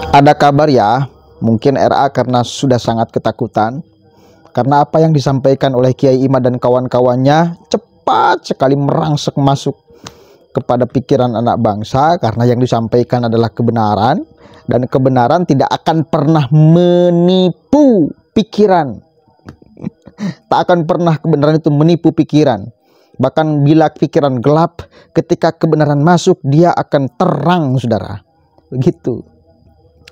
Ada kabar ya, mungkin RA karena sudah sangat ketakutan karena apa yang disampaikan oleh Kiai Imad dan kawan-kawannya cepat sekali merangsek masuk kepada pikiran anak bangsa, karena yang disampaikan adalah kebenaran dan kebenaran tidak akan pernah menipu pikiran. Tak akan pernah kebenaran itu menipu pikiran. Bahkan bila pikiran gelap, ketika kebenaran masuk dia akan terang, saudara. Begitu.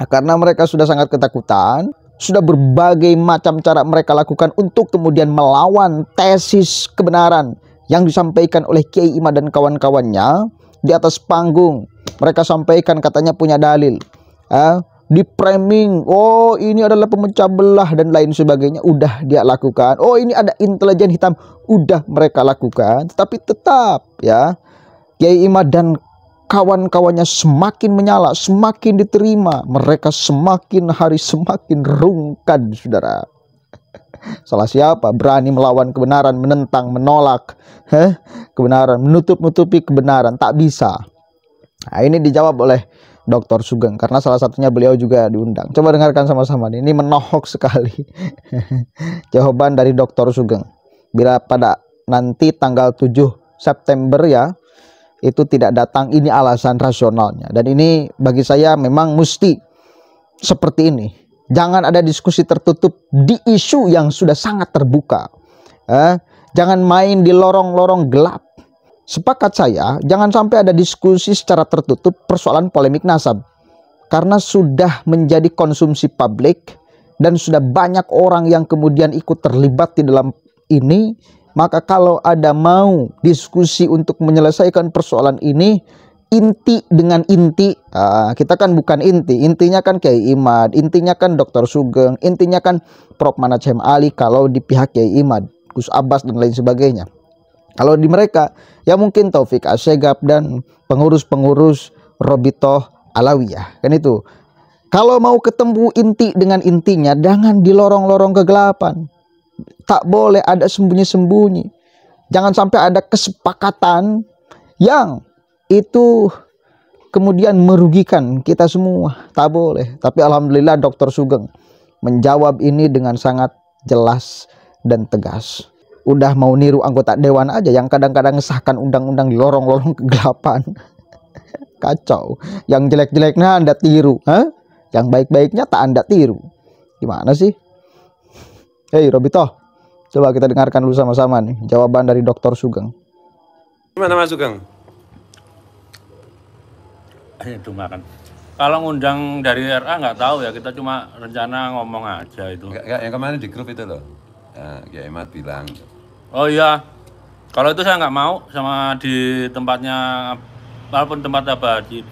Karena mereka sudah sangat ketakutan, sudah berbagai macam cara mereka lakukan untuk kemudian melawan tesis kebenaran yang disampaikan oleh Kiai Imad dan kawan-kawannya di atas panggung. Mereka sampaikan katanya punya dalil, di framing, oh ini adalah pemecah belah dan lain sebagainya, udah dia lakukan. Oh ini ada intelijen hitam, udah mereka lakukan. Tetapi tetap ya, Kiai Imad dan kawan-kawannya semakin menyala, semakin diterima. Mereka semakin hari semakin rungkan, saudara. Salah siapa berani melawan kebenaran, menentang, menolak kebenaran, menutup-nutupi kebenaran, tak bisa. Nah, ini dijawab oleh Dr. Sugeng, karena salah satunya beliau juga diundang. Coba dengarkan sama-sama, ini menohok sekali. Jawaban dari Dr. Sugeng. Bila pada nanti tanggal 7 September ya, itu tidak datang, ini alasan rasionalnya. Dan ini bagi saya memang mesti seperti ini. Jangan ada diskusi tertutup di isu yang sudah sangat terbuka. Jangan main di lorong-lorong gelap. Sepakat saya, jangan sampai ada diskusi secara tertutup persoalan polemik nasab. Karena sudah menjadi konsumsi publik dan sudah banyak orang yang kemudian ikut terlibat di dalam ini. Maka kalau ada mau diskusi untuk menyelesaikan persoalan ini, inti dengan inti, kita kan bukan inti, intinya kan Kiai Imad, intinya kan Dr. Sugeng, intinya kan Prof. Manachem Ali kalau di pihak Kiai Imad, Gus Abbas dan lain sebagainya. Kalau di mereka, ya mungkin Taufik Asyegab dan pengurus-pengurus Robitoh Alawiyah, kan itu. Kalau mau ketemu inti dengan intinya, jangan di lorong-lorong kegelapan. Tak boleh ada sembunyi-sembunyi. Jangan sampai ada kesepakatan yang itu kemudian merugikan kita semua. Tak boleh. Tapi alhamdulillah Dr. Sugeng menjawab ini dengan sangat jelas dan tegas. Udah mau niru anggota dewan aja yang kadang-kadang ngesahkan undang-undang di lorong-lorong kegelapan. Kacau. Yang jelek-jeleknya Anda tiru, yang baik-baiknya tak Anda tiru. Gimana sih? Hei Robito, coba kita dengarkan dulu sama-sama nih jawaban dari Dr. Sugeng. Gimana Mas Sugeng? Itu makan. Kalau ngundang dari RA nggak tahu ya, kita cuma rencana ngomong aja itu. Enggak, yang kemarin di grup itu loh. Ya Imad bilang. Oh iya, kalau itu saya nggak mau sama di tempatnya, walaupun tempat Abadi.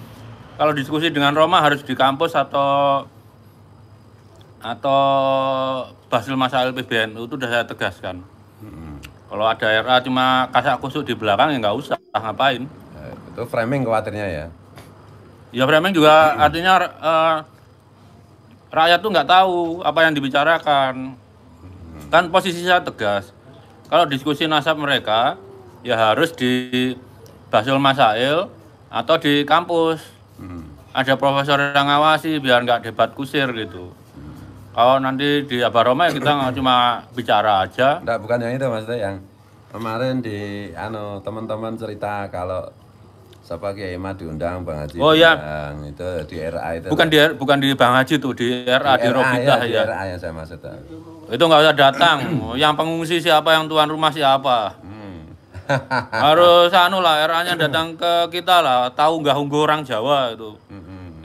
Kalau diskusi dengan Roma harus di kampus atau Basil Masail PBNU, itu udah saya tegaskan. Kalau ada RA cuma kasak kusuk di belakang ya nggak usah, ngapain. Itu framing khawatirnya ya. Ya framing juga artinya rakyat tuh nggak tahu apa yang dibicarakan. Kan posisi saya tegas. Kalau diskusi nasab mereka ya harus di Basil Masail atau di kampus. Ada profesor yang ngawasi biar nggak debat kusir gitu. Kalau nanti di Abaroma ya kita cuma bicara aja. Enggak, bukan yang itu maksudnya, yang kemarin di teman-teman cerita kalau siapa Kiai Imad diundang Bang Haji. Oh iya. Itu di RA itu. Bukan di Bang Haji tuh, di RA di Robitah ya. Di RA yang saya maksud. Itu nggak usah datang. Yang pengungsi siapa, yang tuan rumah siapa. Harus lah RA-nya datang ke kita lah, tahu nggak unggu orang Jawa itu.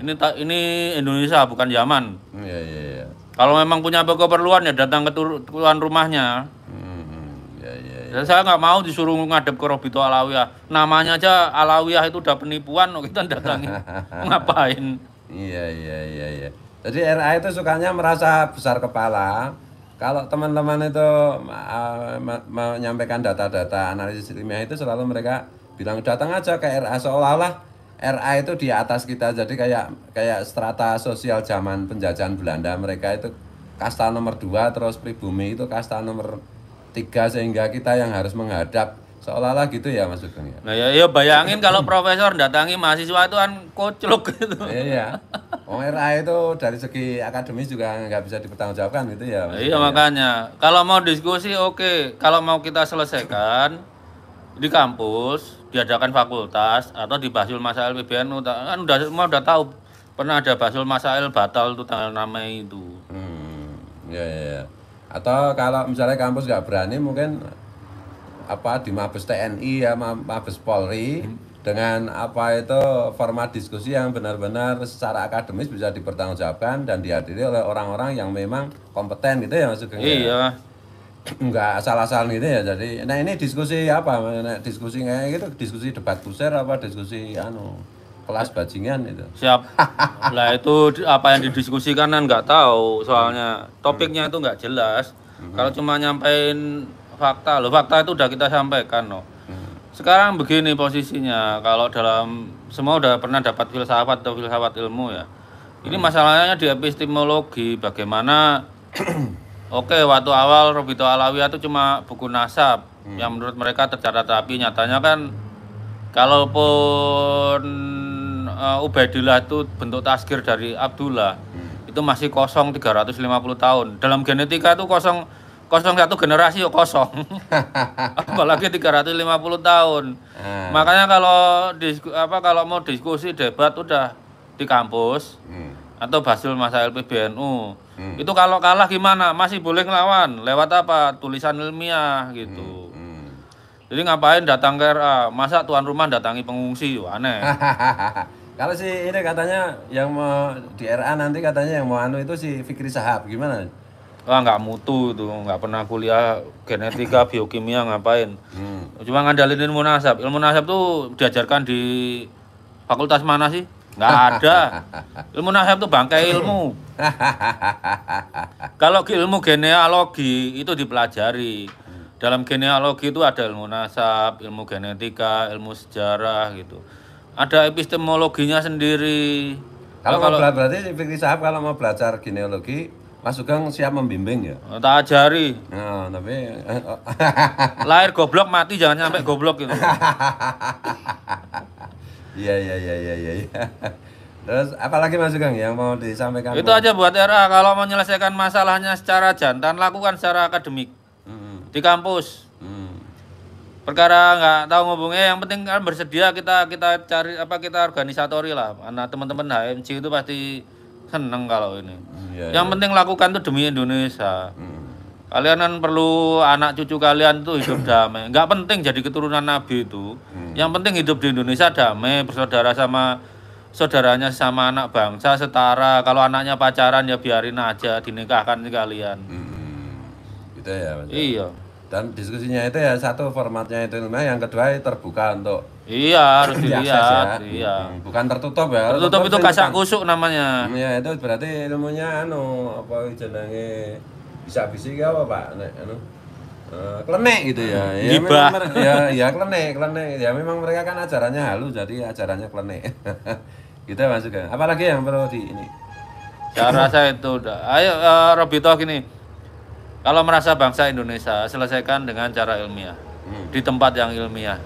Ini Indonesia bukan Yaman. Iya. Kalau memang punya keperluan ya datang ke tuan rumahnya. Ya. Saya nggak mau disuruh ngadep ke Robito Alawiyah. Namanya aja Alawiyah itu udah penipuan, kita datangi. Ngapain? Iya. Jadi RA itu sukanya merasa besar kepala. Kalau teman-teman itu menyampaikan data-data analisis ilmiah itu selalu mereka bilang datang aja ke RA, seolah-olah RA itu di atas kita. Jadi kayak strata sosial zaman penjajahan Belanda, mereka itu kasta nomor 2, terus pribumi itu kasta nomor 3, sehingga kita yang harus menghadap seolah-olah gitu ya Mas Sugeng ya. Nah ya bayangin kalau profesor datangi mahasiswa itu kan koclok gitu. Iya. RA itu dari segi akademis juga nggak bisa dipertanggungjawabkan gitu ya. Iya makanya, kalau mau diskusi oke, kalau mau kita selesaikan di kampus, diadakan fakultas atau di Basul Masail PBNU, kan udah tahu pernah ada Basul Masail batal itu tanggal 6 Mei itu. Ya. Atau kalau misalnya kampus nggak berani mungkin apa di Mabes TNI ya Mabes Polri dengan apa itu format diskusi yang benar-benar secara akademis bisa dipertanggungjawabkan dan dihadiri oleh orang-orang yang memang kompeten gitu ya Mas Sugeng. Iya. Nggak asal-asalan gitu ya. Jadi nah ini diskusi apa? Diskusi kayak gitu, diskusi debat kusir apa diskusi kelas bajingan itu. Siap. Lah itu apa yang didiskusikan kan nggak tahu soalnya topiknya itu nggak jelas. Kalau cuma nyampein fakta loh, fakta itu udah kita sampaikan loh. Sekarang begini posisinya, kalau dalam semua udah pernah dapat filsafat atau filsafat ilmu ya. Ini masalahnya di epistemologi, bagaimana oke, waktu awal Robito Alawiyah itu cuma buku nasab yang menurut mereka tercatat rapi, nyatanya kan kalaupun Ubaidillah itu bentuk tasgir dari Abdullah, itu masih kosong 350 tahun. Dalam genetika itu kosong satu generasi ya kosong. Apalagi 350 tahun. Makanya kalau mau diskusi debat udah di kampus atau Basul Masail PBNU. Itu kalau kalah gimana? Masih boleh ngelawan lewat apa? Tulisan ilmiah gitu. Jadi ngapain datang ke RA? Masa tuan rumah datangi pengungsi? Aneh. Kalau si ini katanya yang mau di RA nanti katanya yang mau itu si Fikri Sahab gimana? Wah nggak mutu itu, nggak pernah kuliah genetika, biokimia ngapain. Cuma ngandalin ilmu nasab. Ilmu nasab tuh diajarkan di fakultas mana sih? Nggak ada. Ilmu nasab tuh bangkai ilmu. Kalau ilmu genealogi itu dipelajari. Dalam genealogi itu ada ilmu nasab, ilmu genetika, ilmu sejarah gitu. Ada epistemologinya sendiri. Kalau berarti Fikri Sahab kalau mau belajar genealogi Mas Sugeng siap membimbing ya? Tak ajari. Nah, tapi lahir goblok mati jangan sampai goblok gitu. Iya. Terus apalagi Mas Sugeng yang mau disampaikan? Itu aja buat RA, kalau menyelesaikan masalahnya secara jantan lakukan secara akademik. Di kampus. Perkara nggak tahu ngubungnya, yang penting kan bersedia kita cari kita organisatori lah. Anak teman-teman HMC itu pasti seneng kalau ini. Yang penting lakukan tuh demi Indonesia. Kalian kan perlu anak cucu kalian tuh hidup damai. Nggak penting jadi keturunan Nabi itu. Yang penting hidup di Indonesia damai, bersaudara sama saudaranya sama anak bangsa setara. Kalau anaknya pacaran ya biarin aja, dinikahkan kalian. Gitu ya Mas. Iya. Dan diskusinya itu ya satu formatnya itu ilmiah, yang kedua terbuka untuk harus dilihat. Ya. Iya. Bukan tertutup ya. Tertutup itu kasak kusuk namanya. Ya itu berarti ilmunya apa jenenge bisa-bisa apa Pak? Klenek gitu ya. Ya Gibah. Ya klenek. Ya memang mereka kan ajarannya halus jadi ajarannya klenek. Gitu Mas Sugeng. Apalagi yang perlu di ini? Saya rasa itu udah. Ayo Robito gini. Kalau merasa bangsa Indonesia, selesaikan dengan cara ilmiah. Di tempat yang ilmiah.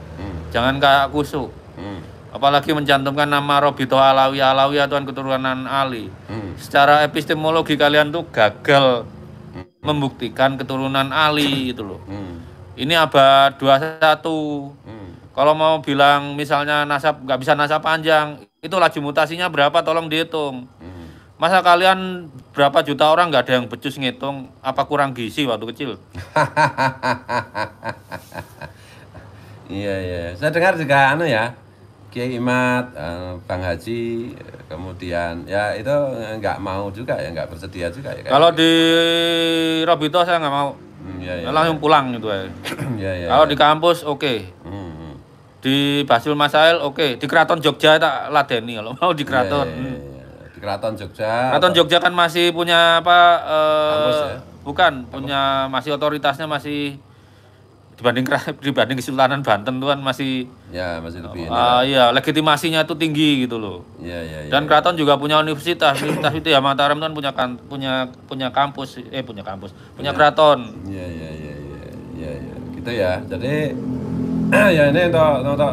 Jangan kayak kusuk. Apalagi mencantumkan nama Robito Alawiyah Tuan keturunan Ali. Secara epistemologi kalian tuh gagal membuktikan keturunan Ali itu loh. Ini abad 21. Kalau mau bilang misalnya nasab nggak bisa nasab panjang, itu laju mutasinya berapa tolong dihitung. Masa kalian berapa juta orang nggak ada yang becus ngitung, apa kurang gizi waktu kecil? Iya. Saya dengar juga ya, Kiai Imad, Bang Haji, kemudian ya itu nggak mau juga ya, nggak bersedia juga ya. Kalau di Robito saya nggak mau, langsung pulang gitu ya. Kalau di kampus oke. Di Basul Masail oke. Di Keraton Jogja tak ladeni kalau mau di Keraton. Di Keraton Jogja. Keraton Jogja kan masih punya apa? Kampus ya? Bukan, punya masih otoritasnya masih dibanding Kesultanan Banten tuh kan masih lebih ini. Iya, legitimasinya itu tinggi gitu loh. Iya. Dan Keraton juga punya universitas itu ya Mataram kan punya kampus, punya keraton. Iya. Gitu ya. Jadi ya ini untuk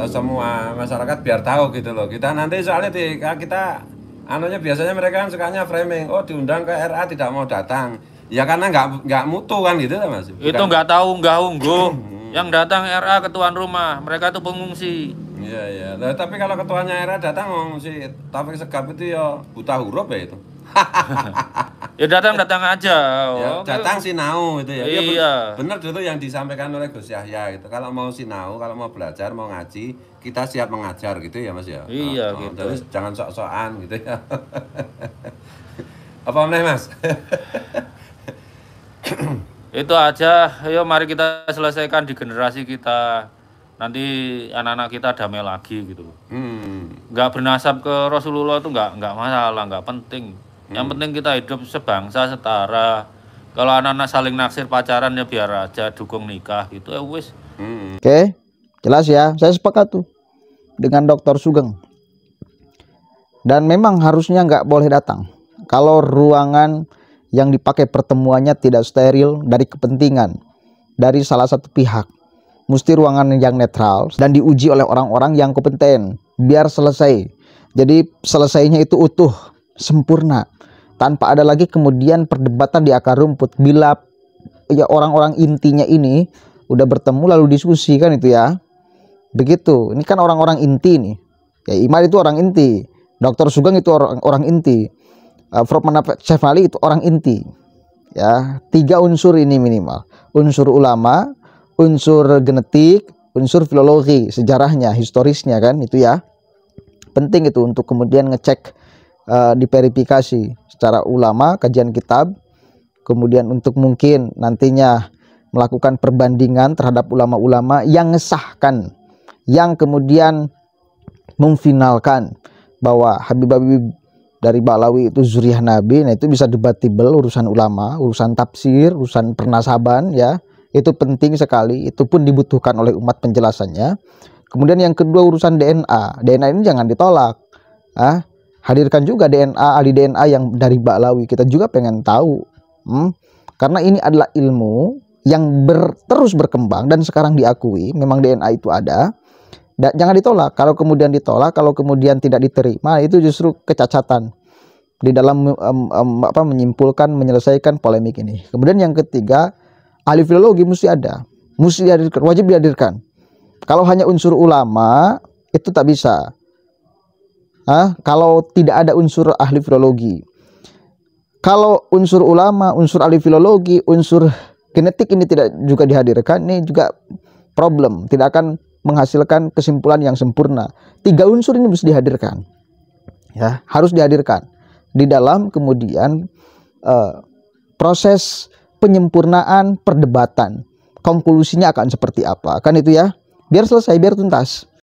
semua masyarakat biar tahu gitu loh. Kita nanti soalnya kita anunya biasanya mereka kan sukanya framing, oh diundang ke RA tidak mau datang. Ya karena nggak mutu kan gitu lah Mas. Itu nggak tahu nggak ungguh. Yang datang RA ke tuan rumah, mereka itu pengungsi. Iya iya. Nah, tapi kalau ketuanya RA datang si Taufik Segaf itu ya buta huruf ya itu. Ya datang aja. Ya, Oke. datang sinau itu ya. Iya. Benar itu yang disampaikan oleh Gus Yahya gitu. Kalau mau sinau, kalau mau belajar, mau ngaji, kita siap mengajar gitu ya Mas ya. Iya, gitu. Jadi jangan sok-sokan gitu ya. Apa meneh Mas? Itu aja. Ayo mari kita selesaikan di generasi kita. Nanti anak-anak kita damai lagi gitu. Nggak bernasab ke Rasulullah itu nggak masalah, nggak penting. Yang penting kita hidup sebangsa setara. Kalau anak-anak saling naksir pacaran ya biar aja, dukung nikah gitu ya wis. Oke, jelas ya. Saya sepakat tuh dengan Dr. Sugeng. Dan memang harusnya nggak boleh datang kalau ruangan yang dipakai pertemuannya tidak steril dari kepentingan dari salah satu pihak. Mesti ruangan yang netral dan diuji oleh orang-orang yang kompeten biar selesai. Jadi selesainya itu utuh, sempurna, tanpa ada lagi kemudian perdebatan di akar rumput. Bila ya orang-orang intinya ini udah bertemu lalu diskusi kan itu ya. Begitu. Ini kan orang-orang inti nih. Ya Imad itu orang inti, Dr. Sugeng itu orang inti, Prof. Manap Syafali itu orang inti. Ya, 3 unsur ini minimal. Unsur ulama, unsur genetik, unsur filologi, sejarahnya, historisnya kan itu ya. Penting itu untuk kemudian ngecek, diverifikasi secara ulama, kajian kitab, kemudian untuk mungkin nantinya melakukan perbandingan terhadap ulama-ulama yang ngesahkan, yang kemudian memfinalkan bahwa Habib-Habib dari Ba'alawi itu zuriyah Nabi. Nah itu bisa debatable, urusan ulama, urusan tafsir, urusan pernasaban ya. Itu penting sekali, itu pun dibutuhkan oleh umat penjelasannya. Kemudian yang kedua urusan DNA. DNA ini jangan ditolak. Hadirkan juga DNA, ahli DNA yang dari Ba'alawi. Kita juga pengen tahu. Karena ini adalah ilmu yang terus berkembang dan sekarang diakui memang DNA itu ada. Dan jangan ditolak. Kalau kemudian ditolak, kalau kemudian tidak diterima, itu justru kecacatan di dalam menyimpulkan, menyelesaikan polemik ini. Kemudian yang ketiga, ahli filologi mesti ada, mesti dihadirkan, wajib dihadirkan. Kalau hanya unsur ulama itu tak bisa. Kalau tidak ada unsur ahli filologi, kalau unsur ulama, unsur ahli filologi, unsur genetik ini tidak juga dihadirkan, ini juga problem, tidak akan menghasilkan kesimpulan yang sempurna. 3 unsur ini mesti dihadirkan, ya harus dihadirkan di dalam kemudian proses penyempurnaan perdebatan. Konklusinya akan seperti apa? Kan itu ya. Biar selesai, biar tuntas.